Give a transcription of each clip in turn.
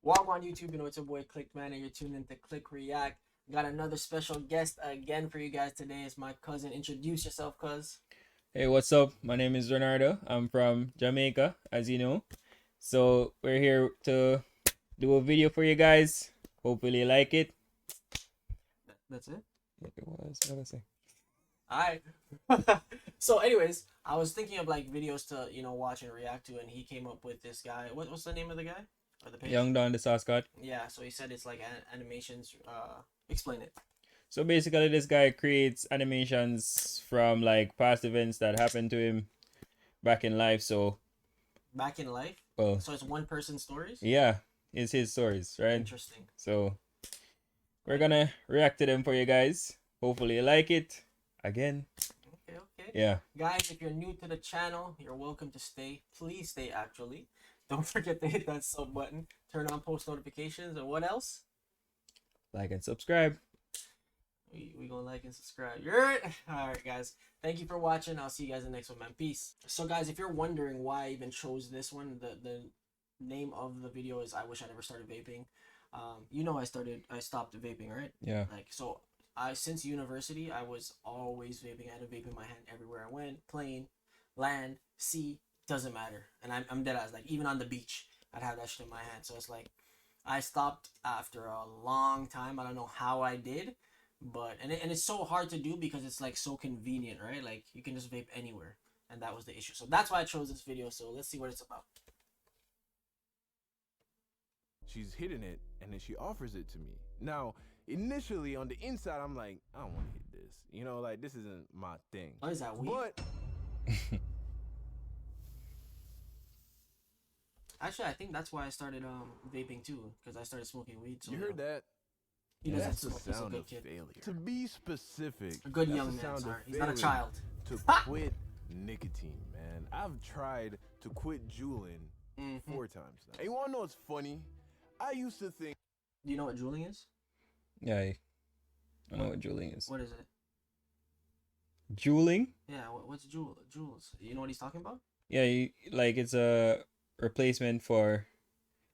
Welcome on YouTube, you know it's your boy Click Man, and you're tuned into Click React. Got another special guest again for you guys today. It's my cousin. Introduce yourself, cuz. Hey, what's up? My name is Leonardo. I'm from Jamaica, as you know. So we're here to do a video for you guys. Hopefully you like it. That's it. What was I say? Alright. So anyways, I was thinking of like videos to, watch and react to, and he came up with this guy. What's the name of the guy? Or the page? youngdonthesaucegod. Yeah, so he said it's like animations. Explain it. So basically, this guy creates animations from like past events that happened to him back in life. So, Back in life? well, So it's one person stories? yeah, it's his stories, right? Interesting. So we're gonna react to them for you guys. Hopefully you like it. Again, Okay. yeah. Guys, if you're new to the channel, you're welcome to stay. Please stay, actually. Don't forget to hit that sub button, turn on post notifications, and what else? Like and subscribe. We gonna like and subscribe. You're right. Alright, guys. Thank you for watching. I'll see you guys in the next one, man. Peace. So, guys, if you're wondering why I even chose this one, the name of the video is I Wish I Never Started Vaping. I stopped vaping, right? Yeah. Since university, I was always vaping. I had a vape in my hand everywhere I went. Plane, land, sea, doesn't matter. And I'm dead ass. Like, even on the beach, I'd have that shit in my hand. So it's like, I stopped after a long time. I don't know how I did. But, and it's so hard to do because it's like so convenient, right? Like, you can just vape anywhere. And that was the issue. So that's why I chose this video. So let's see what it's about. She's hitting it, and then she offers it to me. Now, initially on the inside, I'm like, I don't want to hit this. You know, like, this isn't my thing. Oh, is that weed? But Actually, I think that's why I started vaping too, because I started smoking weed. So you heard that? He doesn't That's the smoke. He's a sound good of kid. failure. To be specific, A good that's young the man. sound Sorry, of he's not a failing child. to quit nicotine, man. I've tried to quit juuling 4 times now. And you wanna know what's funny? I used to think. Do you know what juuling is? Yeah, I know what juuling is. What is it? Juuling? Yeah, what's Jules? You know what he's talking about? Yeah, like it's a replacement for,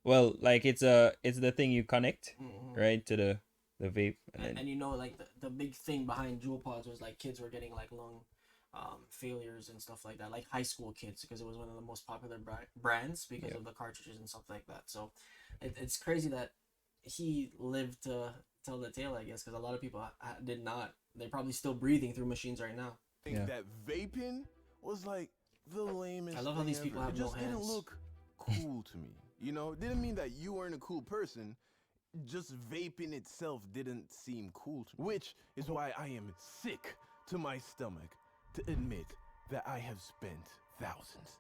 well, like it's the thing you connect, right, to the vape, and you know, like the big thing behind Juul pods was like kids were getting like lung failures and stuff like that, like high school kids, because it was one of the most popular brands because of the cartridges and stuff like that. So it's crazy that he lived to tell the tale, I guess, because a lot of people did not. They're probably still breathing through machines right now. Think that vaping was like the lamest. I love how these people have it no just hands. didn't look cool to me. You know, it didn't mean that you weren't a cool person. Just vaping itself didn't seem cool to me. Which is why I am sick to my stomach to admit that I have spent thousands,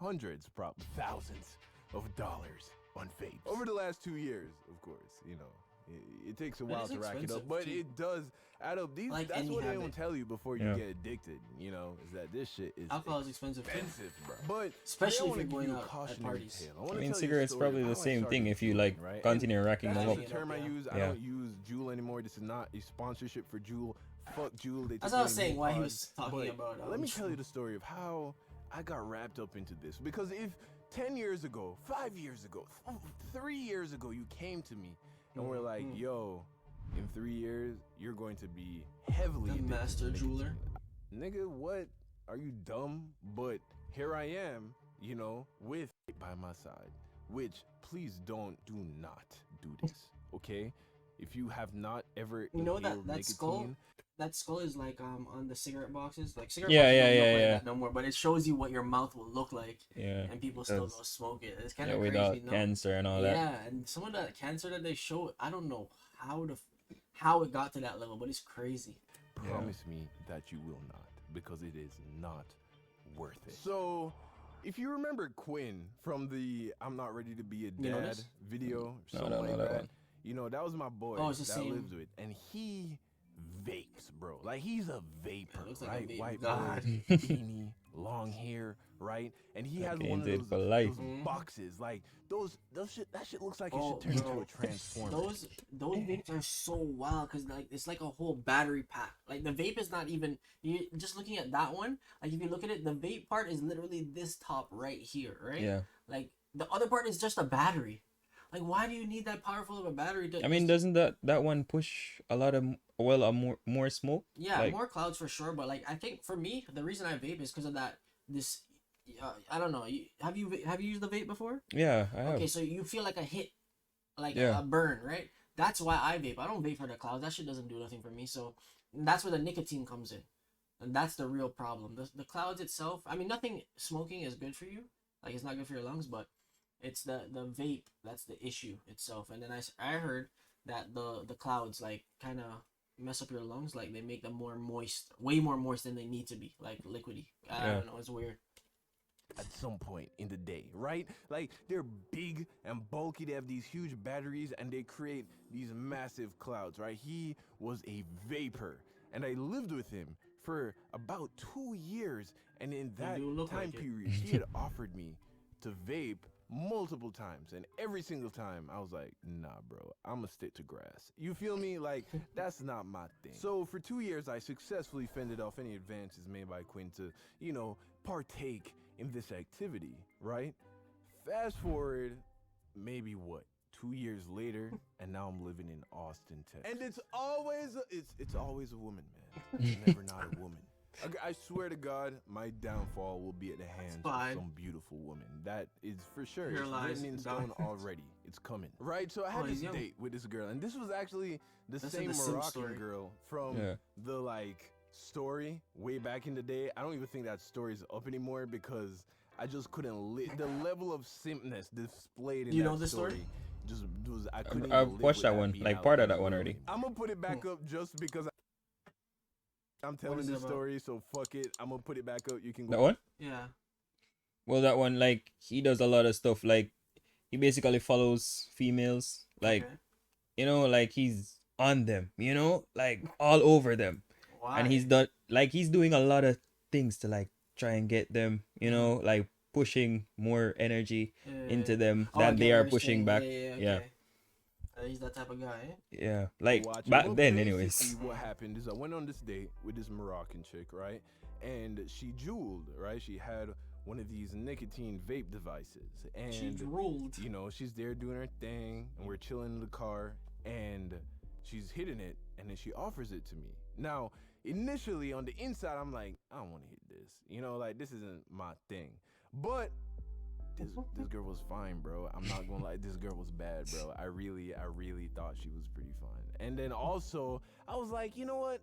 hundreds, probably thousands of dollars on vapes over the last 2 years. Of course, you know. It takes a while to rack it up, but it does add up. Like that's what they habit. don't tell you before you get addicted. You know, is that this shit is Alcohol is expensive, bro. But especially if today I you're wanna going give you a out at cautionary parties. tale. I wanna mean, tell you a cigarettes story probably of the how I same started thing if you like juuling, right? continue racking And them that's up. the term I use. I Yeah. don't use Juul anymore. This is not a sponsorship for Juul. Fuck Juul. They That's took what I was away saying. vape Why he pods. was talking about. Let me tell you the story of how I got wrapped up into this. Because if 10 years ago, 5 years ago, 3 years ago, you came to me and were like, yo, in 3 years, you're going to be heavily The addicted master to jeweler. Nigga, what? Are you dumb? But here I am, you know, with it by my side. Which, please do not do this, okay? If you have not ever You know inhaled that skull? nicotine, That skull is like on the cigarette boxes. Like cigarette Yeah, boxes yeah, don't look yeah, like yeah. that no more, but it shows you what your mouth will look like, Yeah. and people still go smoke it. It's kind Yeah, of without crazy, no? cancer and all that. Yeah, and some of that cancer that they show, I don't know how it got to that level, but it's crazy. promise me that you will not, because it is not worth it. So, if you remember Quinn from the I'm Not Ready to Be a You know Dad this? video, No, something no, like that that, one. you know, that was my boy Oh, it's the that same. lives with, and he vapes, bro. Like, he's a vapor, Looks like a right? vape White god. beard, beanie, long hair, right? And he has Okay, one of into it those, for life. those boxes, like those shit. That shit looks like it Oh, should turn bro. into a transformer. Those vapes are so wild because like it's like a whole battery pack. Like the vape is not even, you just looking at that one. Like if you look at it, the vape part is literally this top right here, right? Yeah. Like the other part is just a battery. Like, why do you need that powerful of a battery? I mean, doesn't that one push a lot of a more smoke? Yeah, Like, more clouds for sure. But like, I think for me, the reason I vape is because of that. This, I don't know. Have you used the vape before? yeah, I have. Okay, so you feel like a hit, like Yeah. a burn, right? That's why I vape. I don't vape for the clouds. That shit doesn't do nothing for me. So that's where the nicotine comes in, and that's the real problem. The clouds itself. I mean, nothing smoking is good for you. Like it's not good for your lungs, but it's the vape that's the issue itself. And then I heard that the clouds like kind of mess up your lungs. Like they make them more moist, way more moist than they need to be, like liquidy. I Yeah. don't know. It's weird. At some point in the day, right? Like they're big and bulky, they have these huge batteries and they create these massive clouds, right? He was a vapor and I lived with him for about 2 years, and in that do look time like it. period he had offered me to vape multiple times, and every single time I was like, nah bro, I'ma stick to grass. You feel me? Like that's not my thing. So for 2 years I successfully fended off any advances made by Quinn to, you know, partake in this activity, right? Fast forward maybe what, 2 years later, and now I'm living in Austin, Texas. And it's always a woman, man. It's never not a woman. I swear to God, my downfall will be at the hands of fine. some beautiful woman. That is for sure. Here It's lies written in the stone dark. already. It's coming. Right? So I had Oh, this he's young. date with this girl, and this was actually the That's same in the Sim Moroccan story. girl from Yeah. the like story way back in the day. I don't even think that story's up anymore because I just couldn't the level of simpness displayed in You that know this story? just was I couldn't even I've live watched with that one, being like out part there, of that one literally. already. I'm gonna put it back up just because I'm telling is this it about? story, so fuck it. I'm gonna put it back up. You can go. That one? Yeah. Well, that one, like, he does a lot of stuff. Like, he basically follows females. Like, Okay. you know, like he's on them. You know, like all over them. Why? And he's done like he's doing a lot of things to like try and get them. You know, like pushing more energy into them Oh, I than get they what are you're pushing saying. back. Yeah. Okay. He's that type of guy. Eh? Yeah, like Watch it. back Well, then, basically, anyways. what happened is I went on this date with this Moroccan chick, right? And she jeweled, right? She had one of these nicotine vape devices, and She drooled. you know, she's there doing her thing, and we're chilling in the car, and she's hitting it, and then she offers it to me. Now, initially on the inside, I'm like, I don't want to hit this, you know, like this isn't my thing, but this girl was fine, bro. I'm not gonna lie, this girl was bad, bro. I really thought she was pretty fine. And then also, I was like, you know what?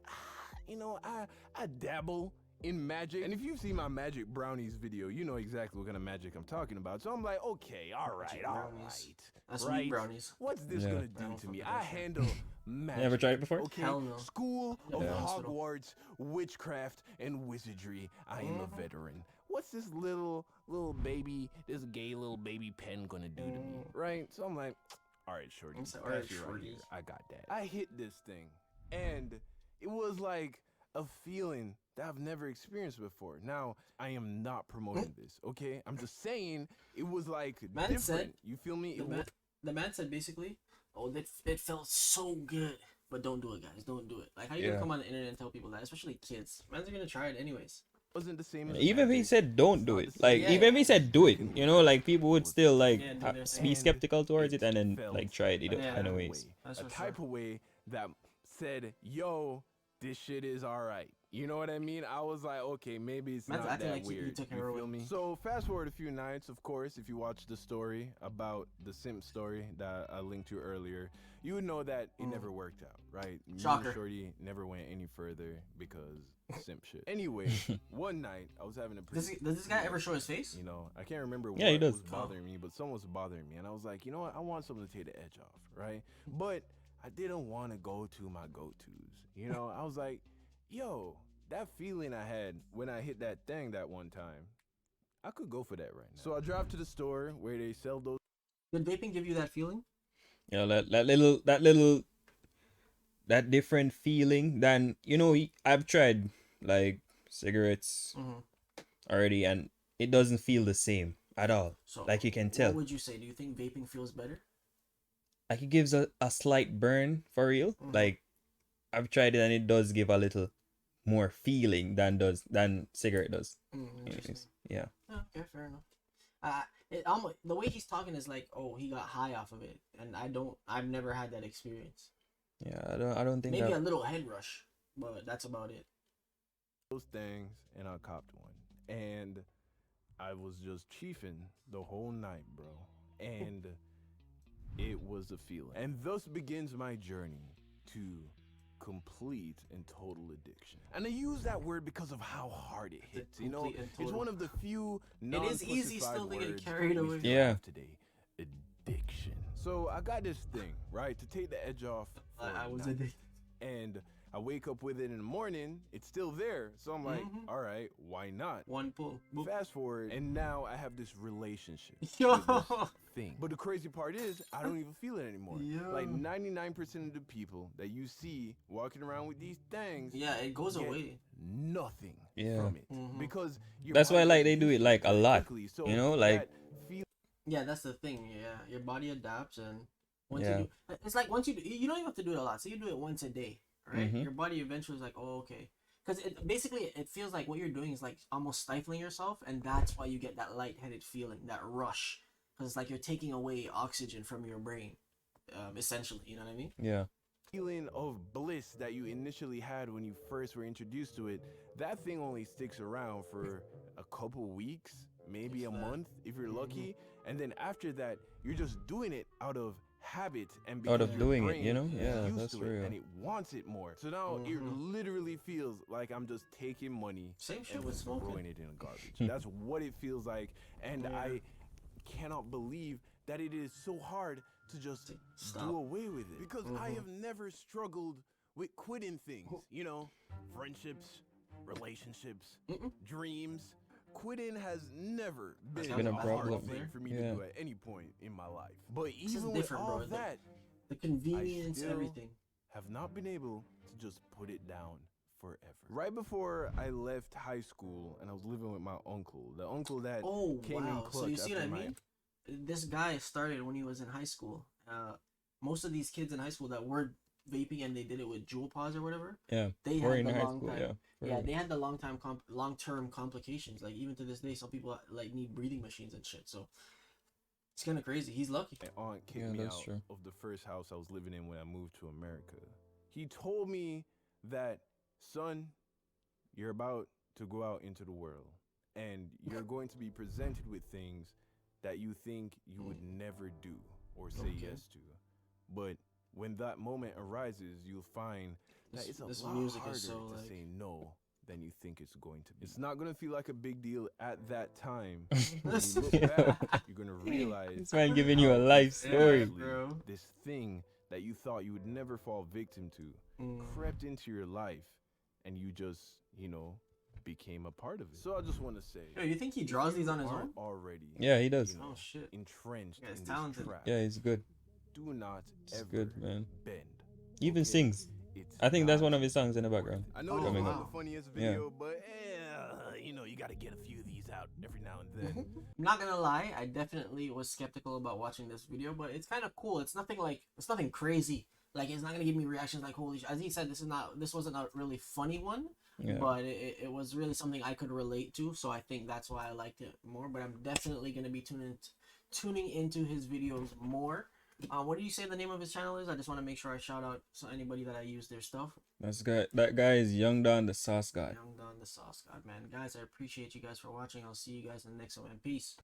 You know, I dabble in magic. And if you've seen my Magic Brownies video, you know exactly what kind of magic I'm talking about. So I'm like, okay, all right. That's right. sweet brownies. What's this Yeah. gonna I do don't to fuck me? with I that shit. handle magic. You ever tried it before? Okay, Hell no. School of Yeah, hospital. Hogwarts, witchcraft, and wizardry. I am a veteran. What's this little baby, this gay little baby pen gonna do to me? Right? So I'm like, all right, shorty. It's all right, pass it right shorty. here. I got that. I hit this thing, and it was like a feeling that I've never experienced before. Now, I am not promoting this, okay? I'm just saying it was like Man different. said- You feel me? The man said basically, oh, it felt so good, but don't do it, guys. Don't do it. Like, how you Yeah. gonna come on the internet and tell people that, especially kids? Man's are gonna try it anyways. Wasn't the same as Even if he magic. said don't It's do not it, the same. like Yeah. even if he said do it, you know, like people would still like Yeah, do their be thing. skeptical towards it and then felt like try it Yeah. anyways. That's a for type sure. of way that said, yo, this shit is all right. You know what I mean? I was like, okay, maybe it's Man's not acting that like he weird. took You feel heroin. me? So fast forward a few nights, of course, if you watch the story about the simp story that I linked to earlier, you would know that it never worked out, right? Me and Shocker. Shorty never went any further because simp shit. Anyway, one night I was having a pretty Does this guy ever show his face? you know, I can't remember Yeah, he what does. was bothering me, but someone was bothering me. And I was like, you know what? I want something to take the edge off, right? But I didn't want to go to my go-tos. You know, I was like, yo, that feeling I had when I hit that thing that one time, I could go for that right now. So I drive to the store where they sell those Did vaping give you that feeling? You know, that different feeling than, you know, I've tried like cigarettes Mm-hmm. already and it doesn't feel the same at all. So, Like you can tell. What would you say? Do you think vaping feels better? Like it gives a slight burn for real. Mhm. Like I've tried it and it does give a little more feeling than cigarette does. Interesting. Anyways, yeah. Yeah, okay, fair enough. It almost the way he's talking is like, oh, he got high off of it, and I've never had that experience. Yeah, I don't think Maybe that. a little head rush, but that's about it. Those things, and I copped one, and I was just chiefing the whole night, bro, and it was a feeling. And thus begins my journey to complete and total addiction. And I use that word because of how hard it hits. You know, Complete and it's total. one of the few It is easy non-pussified still to get words carried we away. still Yeah. have today. Addiction. So I got this thing, right, to take the edge off. For I a was night. addicted. And I wake up with it in the morning, it's still there. So I'm like, Mhm. all right, why not? One pull. Boop. Fast forward, and now I have this relationship Yo. with this thing. But the crazy part is, I don't even feel it anymore. Yeah. Like 99% of the people that you see walking around with these things, Yeah, it goes get away. nothing Yeah. from it Mhm. because your That's why body like they gets do it used to like a very lot. quickly. So You know, like that feel- Yeah, that's the thing. Yeah, your body adapts, and once Yeah. you do, it's like once you do, you don't even have to do it a lot. So you do it once a day, right? Mhm. Your body eventually is like, oh, okay, because it basically it feels like what you're doing is like almost stifling yourself, and that's why you get that lightheaded feeling, that rush, because it's like you're taking away oxygen from your brain, essentially. You know what I mean? yeah. feeling of bliss that you initially had when you first were introduced to it, that thing only sticks around for a couple weeks, maybe a If that. month if you're Mhm. lucky. And then after that, you're just doing it out of habit and Out because of your doing it, brain you know? is Yeah, used that's to it real. and it wants it more. So now it Mhm. literally feels like I'm just taking money Same shit and with throwing smoking. it in the garbage. That's what it feels like. And Yeah. I cannot believe that it is so hard to just Stop. do away with it because I Mhm. have never struggled with quitting things, you know, friendships, relationships, Mm-mm. dreams. Quitting has never been, been a hard problem. thing for me Yeah. to do at any point in my life. But This is even with different, all bro. that, The convenience, still- everything. have not been able to just put it down forever. Right before I left high school and I was living with my uncle, the uncle that Oh came in wow! So clutch you see what I after my mean? This guy started when he was in high school. Most of these kids in high school that were vaping and they did it with Juul pods or whatever, Yeah. they Or had in the high long school, time. yeah. Yeah, they had the long term complications. Like even to this day, some people like need breathing machines and shit. So it's kind of crazy. He's lucky. My aunt kicked Yeah, me that's out true. of the first house I was living in when I moved to America. He told me that, son, you're about to go out into the world and you're going to be presented with things that you think you would never do or say Okay. yes to. But when that moment arises, you'll find that it's a This lot music harder is so to like. say no than you think it's going to be. It's not going to feel like a big deal at that time. When you look back, you're going to realize This man giving you a how life it's story. actually bro. this thing that you thought you would never fall victim to crept into your life and you just, became a part of it. So I just want to say, Yo, you think he if draws these you on his own? aren't already, Yeah, he does. Oh shit. entrenched Yeah, he's in talented. this trap, Yeah, he's good. do not He's ever good, man. bend. He even okay? sings. It's I think that's not one of his songs in the worth background. it. I know Oh, this Coming wasn't wow. the funniest Yeah. video, but you got to get a few of these out every now and then. I'm not gonna lie, I definitely was skeptical about watching this video, but it's kind of cool. It's nothing crazy. Like it's not gonna give me reactions like holy. As he said, this wasn't a really funny one, Yeah. but it was really something I could relate to. So I think that's why I liked it more. But I'm definitely gonna be tuning into his videos more. What do you say the name of his channel is? I just want to make sure I shout out anybody that I use their stuff. That guy is youngdonthesaucegod. Young Don the Sauce God, man. Guys, I appreciate you guys for watching. I'll see you guys in the next one. And peace.